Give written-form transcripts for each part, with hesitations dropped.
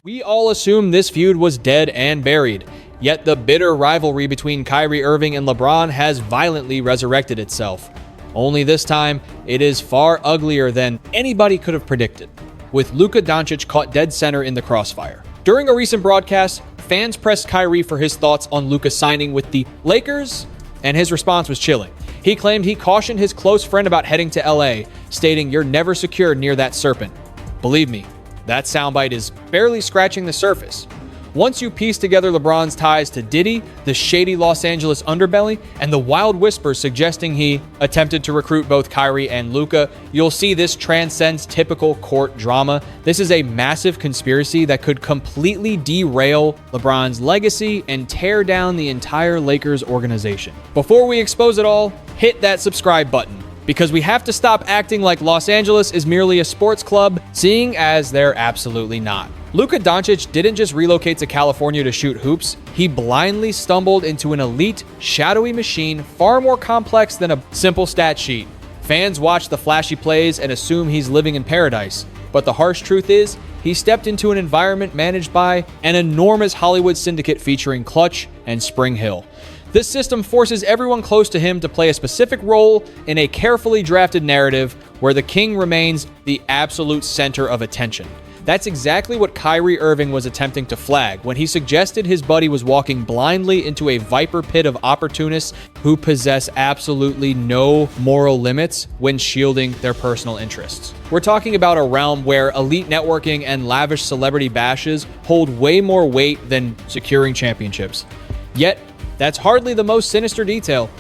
We all assumed this feud was dead and buried, yet the bitter rivalry between Kyrie Irving and LeBron has violently resurrected itself. Only this time, it is far uglier than anybody could have predicted, with Luka Doncic caught dead center in the crossfire. During a recent broadcast, fans pressed Kyrie for his thoughts on Luka signing with the Lakers, and his response was chilling. He claimed he cautioned his close friend about heading to LA, stating, "You're never secure near that serpent." Believe me, that soundbite is barely scratching the surface. Once you piece together LeBron's ties to Diddy, the shady Los Angeles underbelly, and the wild whispers suggesting he attempted to recruit both Kyrie and Luka, you'll see this transcends typical court drama. This is a massive conspiracy that could completely derail LeBron's legacy and tear down the entire Lakers organization. Before we expose it all, hit that subscribe button, because we have to stop acting like Los Angeles is merely a sports club, seeing as they're absolutely not. Luka Doncic didn't just relocate to California to shoot hoops, he blindly stumbled into an elite, shadowy machine far more complex than a simple stat sheet. Fans watch the flashy plays and assume he's living in paradise, but the harsh truth is, he stepped into an environment managed by an enormous Hollywood syndicate featuring Clutch and Spring Hill. This system forces everyone close to him to play a specific role in a carefully drafted narrative where the king remains the absolute center of attention. That's exactly what Kyrie Irving was attempting to flag when he suggested his buddy was walking blindly into a viper pit of opportunists who possess absolutely no moral limits when shielding their personal interests. We're talking about a realm where elite networking and lavish celebrity bashes hold way more weight than securing championships. Yet, that's hardly the most sinister detail.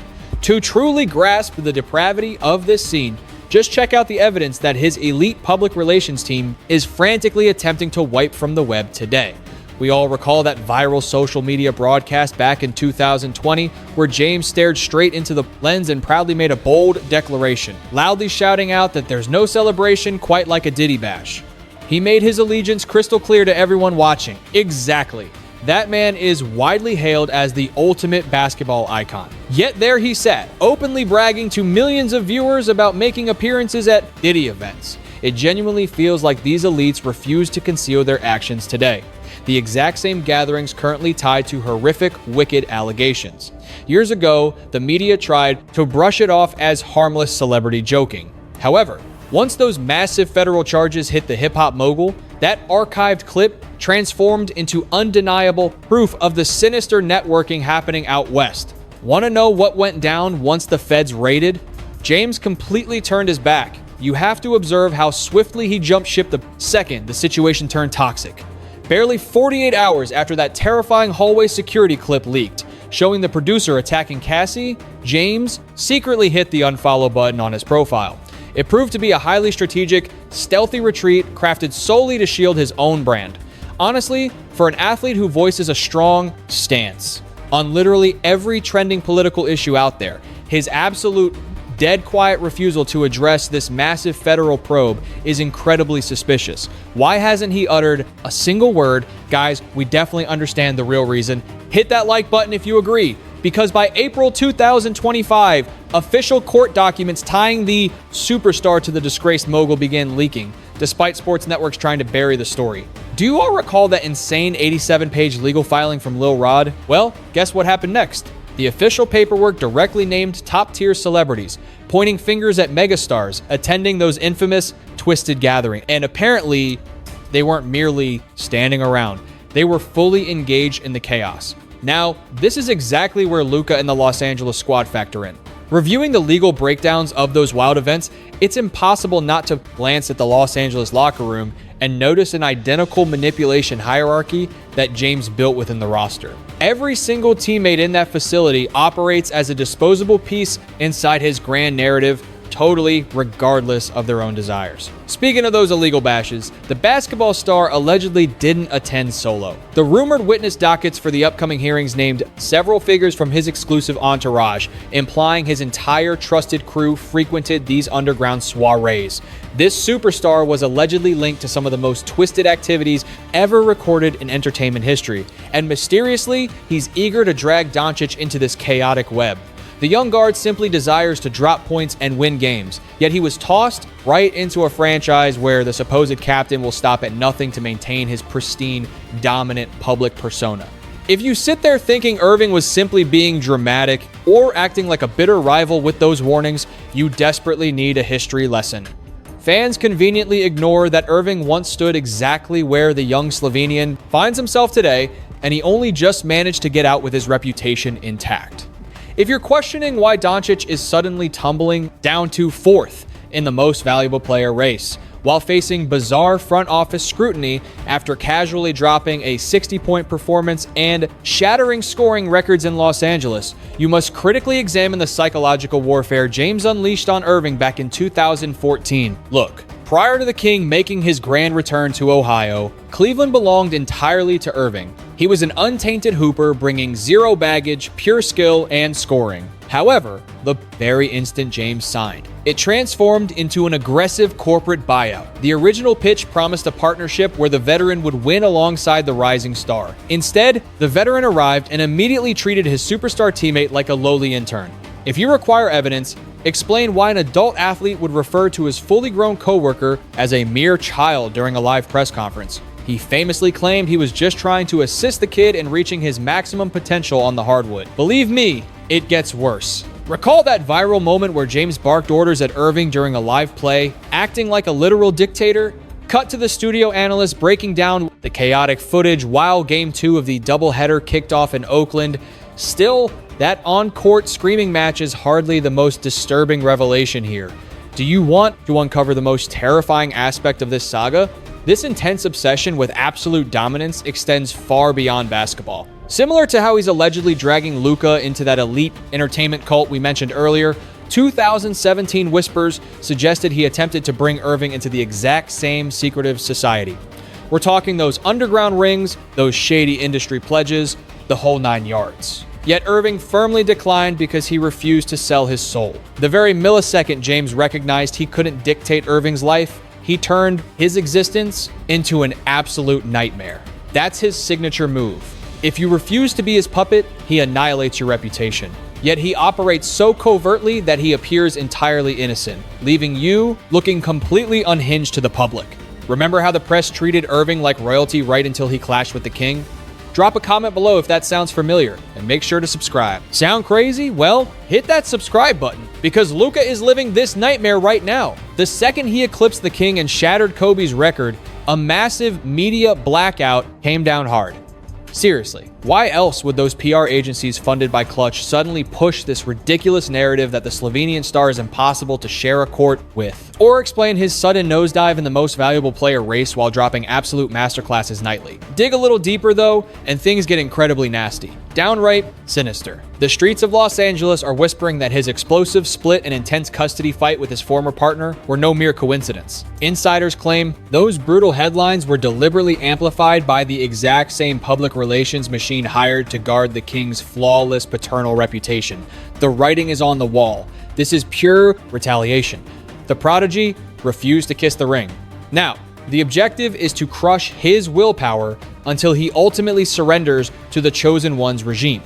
To truly grasp the depravity of this scene, just check out the evidence that his elite public relations team is frantically attempting to wipe from the web today. We all recall that viral social media broadcast back in 2020 where James stared straight into the lens and proudly made a bold declaration, loudly shouting out that there's no celebration quite like a Diddy bash. He made his allegiance crystal clear to everyone watching. Exactly. That man is widely hailed as the ultimate basketball icon. Yet there he sat, openly bragging to millions of viewers about making appearances at Diddy events. It genuinely feels like these elites refuse to conceal their actions today. The exact same gatherings currently tied to horrific, wicked allegations. Years ago, the media tried to brush it off as harmless celebrity joking. However, once those massive federal charges hit the hip-hop mogul, that archived clip transformed into undeniable proof of the sinister networking happening out west. Want to know what went down once the feds raided? James completely turned his back. You have to observe how swiftly he jumped ship the second the situation turned toxic. Barely 48 hours after that terrifying hallway security clip leaked, showing the producer attacking Cassie, James secretly hit the unfollow button on his profile. It proved to be a highly strategic, stealthy retreat crafted solely to shield his own brand. Honestly, for an athlete who voices a strong stance on literally every trending political issue out there, his absolute dead quiet refusal to address this massive federal probe is incredibly suspicious. Why hasn't he uttered a single word? Guys, we definitely understand the real reason. Hit that like button if you agree, because by April 2025, official court documents tying the superstar to the disgraced mogul began leaking, despite sports networks trying to bury the story. Do you all recall that insane 87-page legal filing from Lil Rod? Well, guess what happened next? The official paperwork directly named top-tier celebrities, pointing fingers at megastars attending those infamous Twisted gatherings. And apparently, they weren't merely standing around. They were fully engaged in the chaos. Now, this is exactly where Luka and the Los Angeles squad factor in. Reviewing the legal breakdowns of those wild events, it's impossible not to glance at the Los Angeles locker room and notice an identical manipulation hierarchy that James built within the roster. Every single teammate in that facility operates as a disposable piece inside his grand narrative, totally regardless of their own desires. Speaking of those illegal bashes, the basketball star allegedly didn't attend solo. The rumored witness dockets for the upcoming hearings named several figures from his exclusive entourage, implying his entire trusted crew frequented these underground soirees. This superstar was allegedly linked to some of the most twisted activities ever recorded in entertainment history, and mysteriously, he's eager to drag Doncic into this chaotic web. The young guard simply desires to drop points and win games, yet he was tossed right into a franchise where the supposed captain will stop at nothing to maintain his pristine, dominant public persona. If you sit there thinking Irving was simply being dramatic or acting like a bitter rival with those warnings, you desperately need a history lesson. Fans conveniently ignore that Irving once stood exactly where the young Slovenian finds himself today, and he only just managed to get out with his reputation intact. If you're questioning why Doncic is suddenly tumbling down to 4th in the most valuable player race, while facing bizarre front office scrutiny after casually dropping a 60-point performance and shattering scoring records in Los Angeles, you must critically examine the psychological warfare James unleashed on Irving back in 2014. Look, prior to the King making his grand return to Ohio, Cleveland belonged entirely to Irving. He was an untainted hooper, bringing zero baggage, pure skill, and scoring. However, the very instant James signed, it transformed into an aggressive corporate buyout. The original pitch promised a partnership where the veteran would win alongside the rising star. Instead, the veteran arrived and immediately treated his superstar teammate like a lowly intern. If you require evidence, explain why an adult athlete would refer to his fully grown coworker as a mere child during a live press conference. He famously claimed he was just trying to assist the kid in reaching his maximum potential on the hardwood. Believe me, it gets worse. Recall that viral moment where James barked orders at Irving during a live play, acting like a literal dictator? Cut to the studio analyst breaking down the chaotic footage while Game 2 of the doubleheader kicked off in Oakland. Still, that on-court screaming match is hardly the most disturbing revelation here. Do you want to uncover the most terrifying aspect of this saga? This intense obsession with absolute dominance extends far beyond basketball. Similar to how he's allegedly dragging Luka into that elite entertainment cult we mentioned earlier, 2017 whispers suggested he attempted to bring Irving into the exact same secretive society. We're talking those underground rings, those shady industry pledges, the whole 9 yards. Yet Irving firmly declined because he refused to sell his soul. The very millisecond James recognized he couldn't dictate Irving's life, he turned his existence into an absolute nightmare. That's his signature move. If you refuse to be his puppet, he annihilates your reputation. Yet he operates so covertly that he appears entirely innocent, leaving you looking completely unhinged to the public. Remember how the press treated Irving like royalty right until he clashed with the King? Drop a comment below if that sounds familiar, and make sure to subscribe. Sound crazy? Well, hit that subscribe button, because Luka is living this nightmare right now. The second he eclipsed the King and shattered Kobe's record, a massive media blackout came down hard. Seriously, why else would those PR agencies funded by Clutch suddenly push this ridiculous narrative that the Slovenian star is impossible to share a court with? Or explain his sudden nosedive in the most valuable player race while dropping absolute masterclasses nightly? Dig a little deeper though, and things get incredibly nasty. Downright sinister. The streets of Los Angeles are whispering that his explosive split and intense custody fight with his former partner were no mere coincidence. Insiders claim those brutal headlines were deliberately amplified by the exact same public relations machine hired to guard the King's flawless paternal reputation. The writing is on the wall. This is pure retaliation. The prodigy refused to kiss the ring. Now, the objective is to crush his willpower until he ultimately surrenders to the chosen one's regime.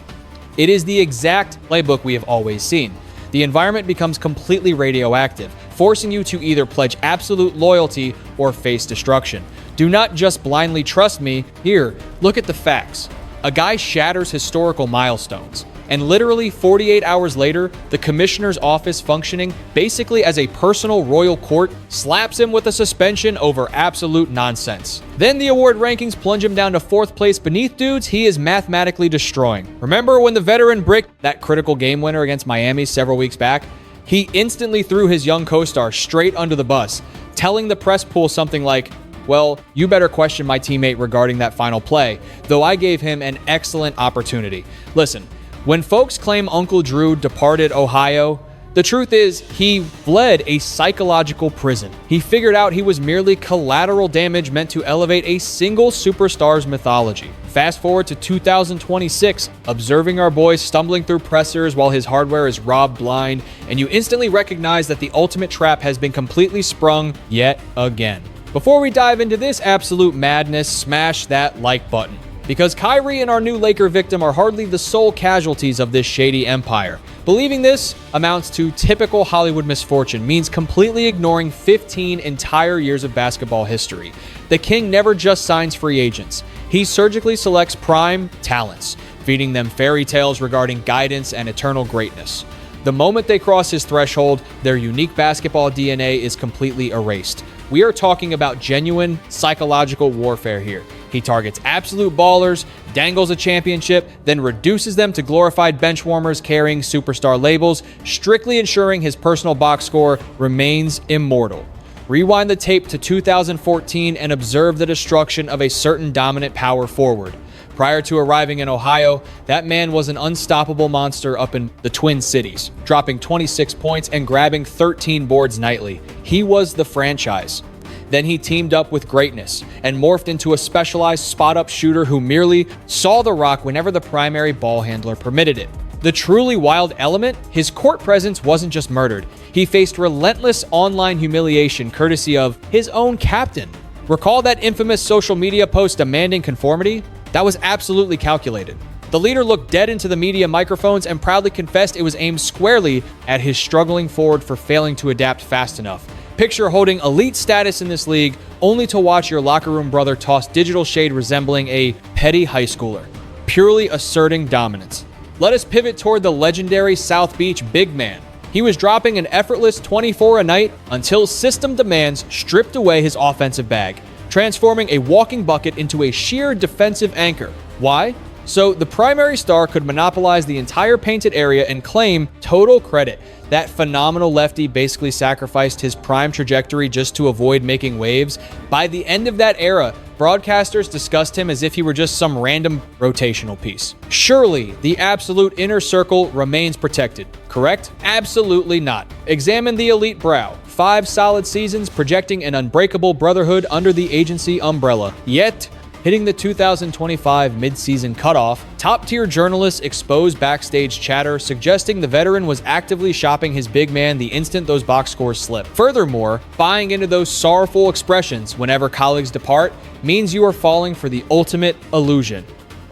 It is the exact playbook we have always seen. The environment becomes completely radioactive, forcing you to either pledge absolute loyalty or face destruction. Do not just blindly trust me. Here, look at the facts. A guy shatters historical milestones, and literally 48 hours later, the commissioner's office, functioning basically as a personal royal court, slaps him with a suspension over absolute nonsense. Then the award rankings plunge him down to 4th place beneath dudes he is mathematically destroying. Remember when the veteran bricked that critical game winner against Miami several weeks back? He instantly threw his young co-star straight under the bus, telling the press pool something like, "Well, you better question my teammate regarding that final play, though I gave him an excellent opportunity." Listen, when folks claim Uncle Drew departed Ohio, the truth is he fled a psychological prison. He figured out he was merely collateral damage meant to elevate a single superstar's mythology. Fast forward to 2026, observing our boy stumbling through pressers while his hardware is robbed blind, and you instantly recognize that the ultimate trap has been completely sprung yet again. Before we dive into this absolute madness, smash that like button. Because Kyrie and our new Laker victim are hardly the sole casualties of this shady empire. Believing this amounts to typical Hollywood misfortune, means completely ignoring 15 entire years of basketball history. The king never just signs free agents. He surgically selects prime talents, feeding them fairy tales regarding guidance and eternal greatness. The moment they cross his threshold, their unique basketball DNA is completely erased. We are talking about genuine psychological warfare here. He targets absolute ballers, dangles a championship, then reduces them to glorified benchwarmers carrying superstar labels, strictly ensuring his personal box score remains immortal. Rewind the tape to 2014 and observe the destruction of a certain dominant power forward. Prior to arriving in Ohio, that man was an unstoppable monster up in the Twin Cities, dropping 26 points and grabbing 13 boards nightly. He was the franchise. Then he teamed up with greatness and morphed into a specialized spot-up shooter who merely saw the rock whenever the primary ball handler permitted it. The truly wild element, his court presence wasn't just murdered. He faced relentless online humiliation courtesy of his own captain. Recall that infamous social media post demanding conformity? That was absolutely calculated. The leader looked dead into the media microphones and proudly confessed it was aimed squarely at his struggling forward for failing to adapt fast enough. Picture holding elite status in this league only to watch your locker room brother toss digital shade resembling a petty high schooler, purely asserting dominance. Let us pivot toward the legendary South Beach big man. He was dropping an effortless 24 a night until system demands stripped away his offensive bag, transforming a walking bucket into a sheer defensive anchor. Why? So the primary star could monopolize the entire painted area and claim total credit. That phenomenal lefty basically sacrificed his prime trajectory just to avoid making waves. By the end of that era, broadcasters discussed him as if he were just some random rotational piece. Surely, the absolute inner circle remains protected, correct? Absolutely not. Examine the elite brow. 5 solid seasons projecting an unbreakable brotherhood under the agency umbrella. Yet, hitting the 2025 midseason cutoff, top-tier journalists exposed backstage chatter suggesting the veteran was actively shopping his big man the instant those box scores slip. Furthermore, buying into those sorrowful expressions whenever colleagues depart means you are falling for the ultimate illusion.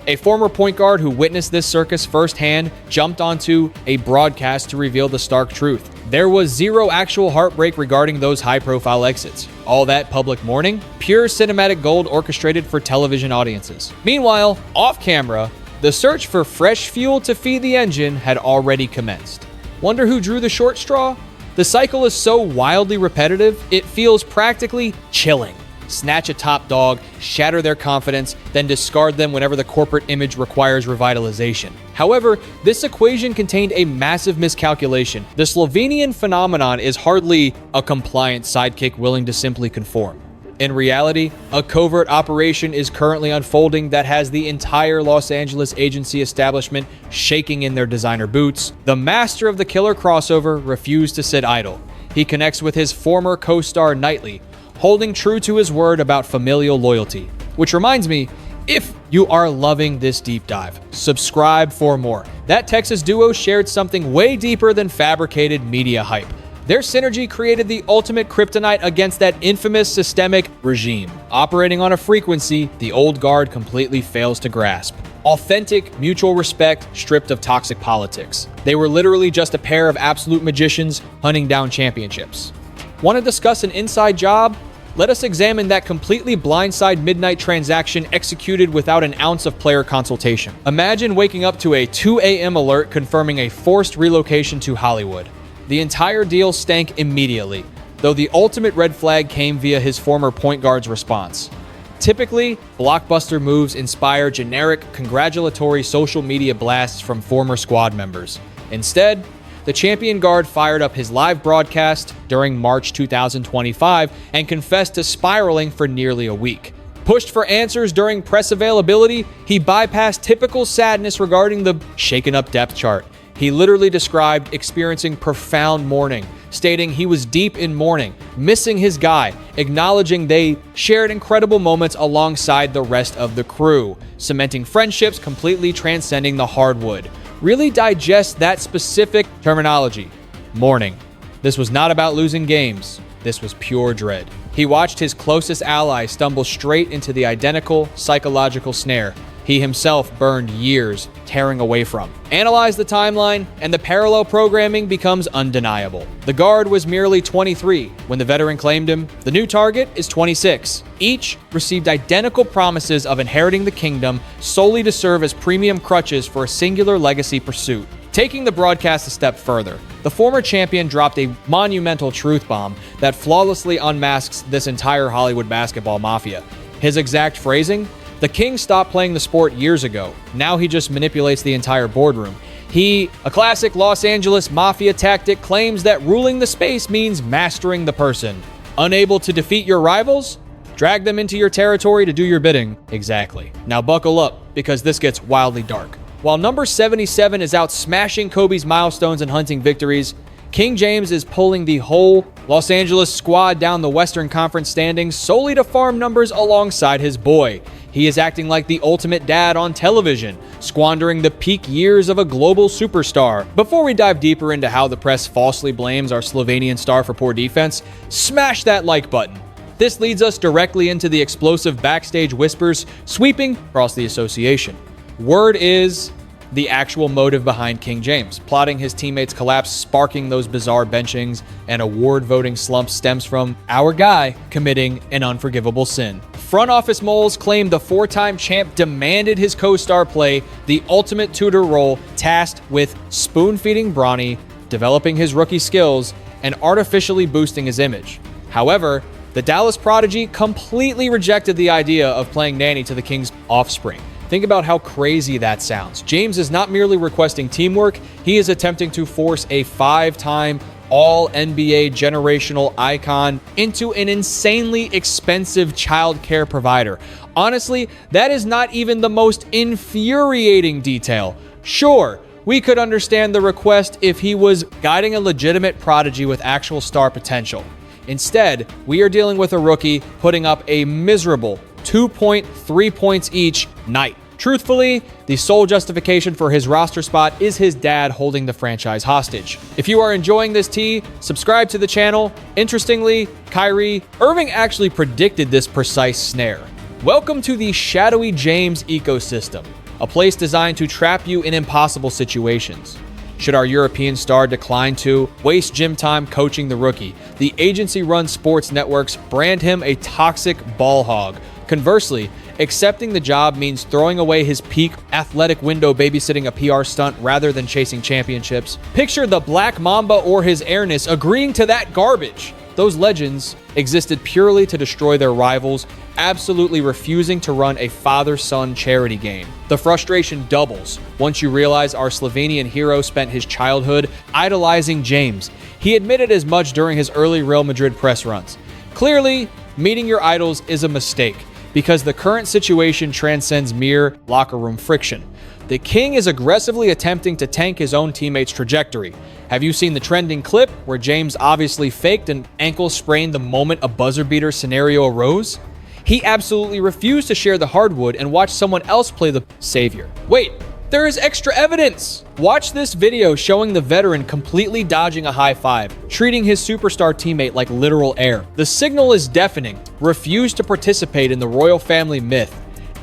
A former point guard who witnessed this circus firsthand jumped onto a broadcast to reveal the stark truth. There was zero actual heartbreak regarding those high-profile exits. All that public mourning, pure cinematic gold orchestrated for television audiences. Meanwhile, off-camera, the search for fresh fuel to feed the engine had already commenced. Wonder who drew the short straw? The cycle is so wildly repetitive, it feels practically chilling. Snatch a top dog, shatter their confidence, then discard them whenever the corporate image requires revitalization. However, this equation contained a massive miscalculation. The Slovenian phenomenon is hardly a compliant sidekick willing to simply conform. In reality, a covert operation is currently unfolding that has the entire Los Angeles agency establishment shaking in their designer boots. The master of the killer crossover refused to sit idle. He connects with his former co-star nightly, holding true to his word about familial loyalty. Which reminds me, if you are loving this deep dive, subscribe for more. That Texas duo shared something way deeper than fabricated media hype. Their synergy created the ultimate kryptonite against that infamous systemic regime, operating on a frequency the old guard completely fails to grasp. Authentic mutual respect stripped of toxic politics. They were literally just a pair of absolute magicians hunting down championships. Want to discuss an inside job? Let us examine that completely blindside midnight transaction executed without an ounce of player consultation. Imagine waking up to a 2 a.m. alert confirming a forced relocation to Hollywood. The entire deal stank immediately, though the ultimate red flag came via his former point guard's response. Typically, blockbuster moves inspire generic, congratulatory social media blasts from former squad members. Instead, the champion guard fired up his live broadcast during March 2025 and confessed to spiraling for nearly a week. Pushed for answers during press availability, he bypassed typical sadness regarding the shaken-up depth chart. He literally described experiencing profound mourning, stating he was deep in mourning, missing his guy, acknowledging they shared incredible moments alongside the rest of the crew, cementing friendships completely transcending the hardwood. Really digest that specific terminology. Mourning. This was not about losing games. This was pure dread. He watched his closest ally stumble straight into the identical psychological snare. he himself burned years tearing away from. Analyze the timeline, and the parallel programming becomes undeniable. The guard was merely 23 when the veteran claimed him. The new target is 26. Each received identical promises of inheriting the kingdom solely to serve as premium crutches for a singular legacy pursuit. Taking the broadcast a step further, the former champion dropped a monumental truth bomb that flawlessly unmasks this entire Hollywood basketball mafia. His exact phrasing: "The king stopped playing the sport years ago. Now he just manipulates the entire boardroom. He, a classic Los Angeles mafia tactic, claims that ruling the space means mastering the person. Unable to defeat your rivals? Drag them into your territory to do your bidding." Exactly. Now buckle up, because this gets wildly dark. While number 77 is out smashing Kobe's milestones and hunting victories, King James is pulling the whole Los Angeles squad down the Western Conference standings solely to farm numbers alongside his boy. He is acting like the ultimate dad on television, squandering the peak years of a global superstar. Before we dive deeper into how the press falsely blames our Slovenian star for poor defense, smash that like button. This leads us directly into the explosive backstage whispers sweeping across the association. Word is the actual motive behind King James. Plotting his teammates' collapse, sparking those bizarre benchings and award voting slumps stems from our guy committing an unforgivable sin. Front office moles claim the four-time champ demanded his co-star play the ultimate tutor role, tasked with spoon-feeding Bronny, developing his rookie skills, and artificially boosting his image. However, the Dallas prodigy completely rejected the idea of playing nanny to the king's offspring. Think about how crazy that sounds. James is not merely requesting teamwork, he is attempting to force a 5-time All-NBA generational icon into an insanely expensive child care provider. Honestly, that is not even the most infuriating detail. Sure, we could understand the request if he was guiding a legitimate prodigy with actual star potential. Instead, we are dealing with a rookie putting up a miserable 2.3 points each night. Truthfully, the sole justification for his roster spot is his dad holding the franchise hostage. If you are enjoying this tea, subscribe to the channel. Interestingly, Kyrie Irving actually predicted this precise snare. Welcome to the shadowy James ecosystem, a place designed to trap you in impossible situations. Should our European star decline to waste gym time coaching the rookie, the agency-run sports networks brand him a toxic ball hog. Conversely, accepting the job means throwing away his peak athletic window babysitting a PR stunt rather than chasing championships. Picture the Black Mamba or his airness agreeing to that garbage. Those legends existed purely to destroy their rivals, absolutely refusing to run a father-son charity game. The frustration doubles once you realize our Slovenian hero spent his childhood idolizing James. He admitted as much during his early Real Madrid press runs. Clearly, meeting your idols is a mistake, because the current situation transcends mere locker room friction. The king is aggressively attempting to tank his own teammates' trajectory. Have you seen the trending clip where James obviously faked an ankle sprain the moment a buzzer beater scenario arose? He absolutely refused to share the hardwood and watch someone else play the savior. Wait, there is extra evidence! Watch this video showing the veteran completely dodging a high five, treating his superstar teammate like literal air. The signal is deafening. Refuse to participate in the royal family myth,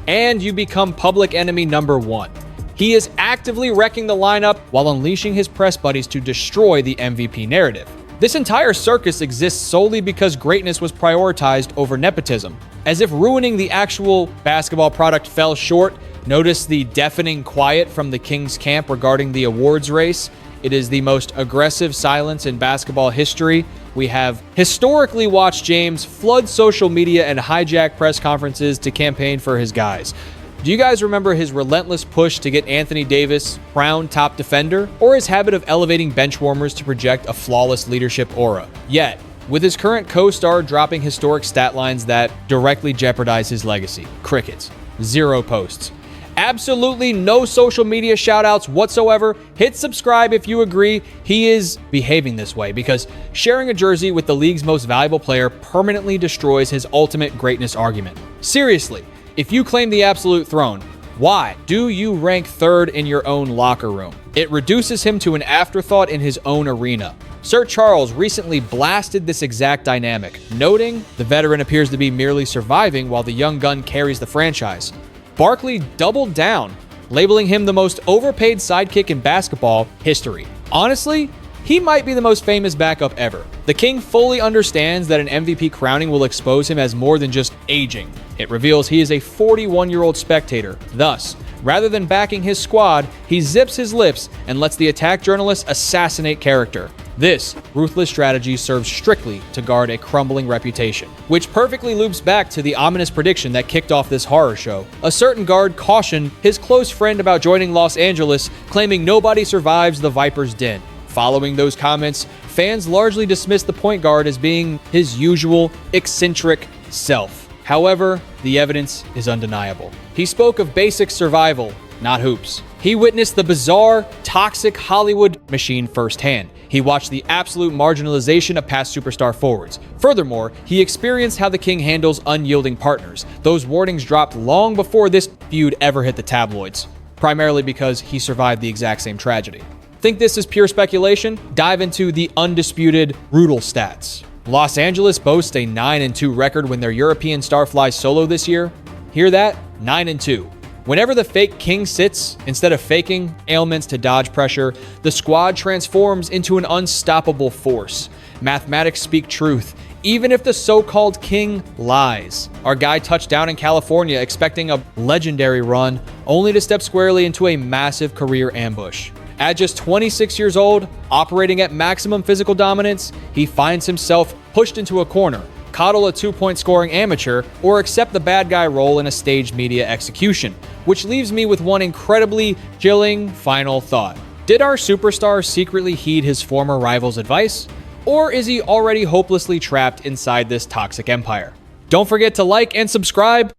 and you become public enemy number 1. He is actively wrecking the lineup while unleashing his press buddies to destroy the MVP narrative. This entire circus exists solely because greatness was prioritized over nepotism. As if ruining the actual basketball product fell short, notice the deafening quiet from the Kings camp regarding the awards race. It is the most aggressive silence in basketball history. We have historically watched James flood social media and hijack press conferences to campaign for his guys. Do you guys remember his relentless push to get Anthony Davis crowned top defender, or his habit of elevating benchwarmers to project a flawless leadership aura? Yet, with his current co-star dropping historic stat lines that directly jeopardize his legacy, crickets, 0 posts. Absolutely no social media shoutouts whatsoever. Hit subscribe if you agree he is behaving this way, because sharing a jersey with the league's most valuable player permanently destroys his ultimate greatness argument. Seriously, if you claim the absolute throne, why do you rank 3rd in your own locker room? It reduces him to an afterthought in his own arena. Sir Charles recently blasted this exact dynamic, noting the veteran appears to be merely surviving while the young gun carries the franchise. Barkley doubled down, labeling him the most overpaid sidekick in basketball history. Honestly, he might be the most famous backup ever. The King fully understands that an MVP crowning will expose him as more than just aging. It reveals he is a 41-year-old spectator. Thus, rather than backing his squad, he zips his lips and lets the attack journalists assassinate character. This ruthless strategy serves strictly to guard a crumbling reputation, which perfectly loops back to the ominous prediction that kicked off this horror show. A certain guard cautioned his close friend about joining Los Angeles, claiming nobody survives the Viper's den. Following those comments, fans largely dismissed the point guard as being his usual eccentric self. However, the evidence is undeniable. He spoke of basic survival, not hoops. He witnessed the bizarre, toxic Hollywood machine firsthand. He watched the absolute marginalization of past superstar forwards. Furthermore, he experienced how the King handles unyielding partners. Those warnings dropped long before this feud ever hit the tabloids, primarily because he survived the exact same tragedy. Think this is pure speculation? Dive into the undisputed brutal stats. Los Angeles boasts a 9-2 record when their European star flies solo this year. Hear that? 9-2. Whenever the fake King sits, instead of faking ailments to dodge pressure, the squad transforms into an unstoppable force. Mathematics speak truth, even if the so-called King lies. Our guy touched down in California expecting a legendary run, only to step squarely into a massive career ambush. At just 26 years old, operating at maximum physical dominance, he finds himself pushed into a corner, coddle a 2-point scoring amateur, or accept the bad guy role in a staged media execution, which leaves me with one incredibly chilling final thought. Did our superstar secretly heed his former rival's advice? Or is he already hopelessly trapped inside this toxic empire? Don't forget to like and subscribe.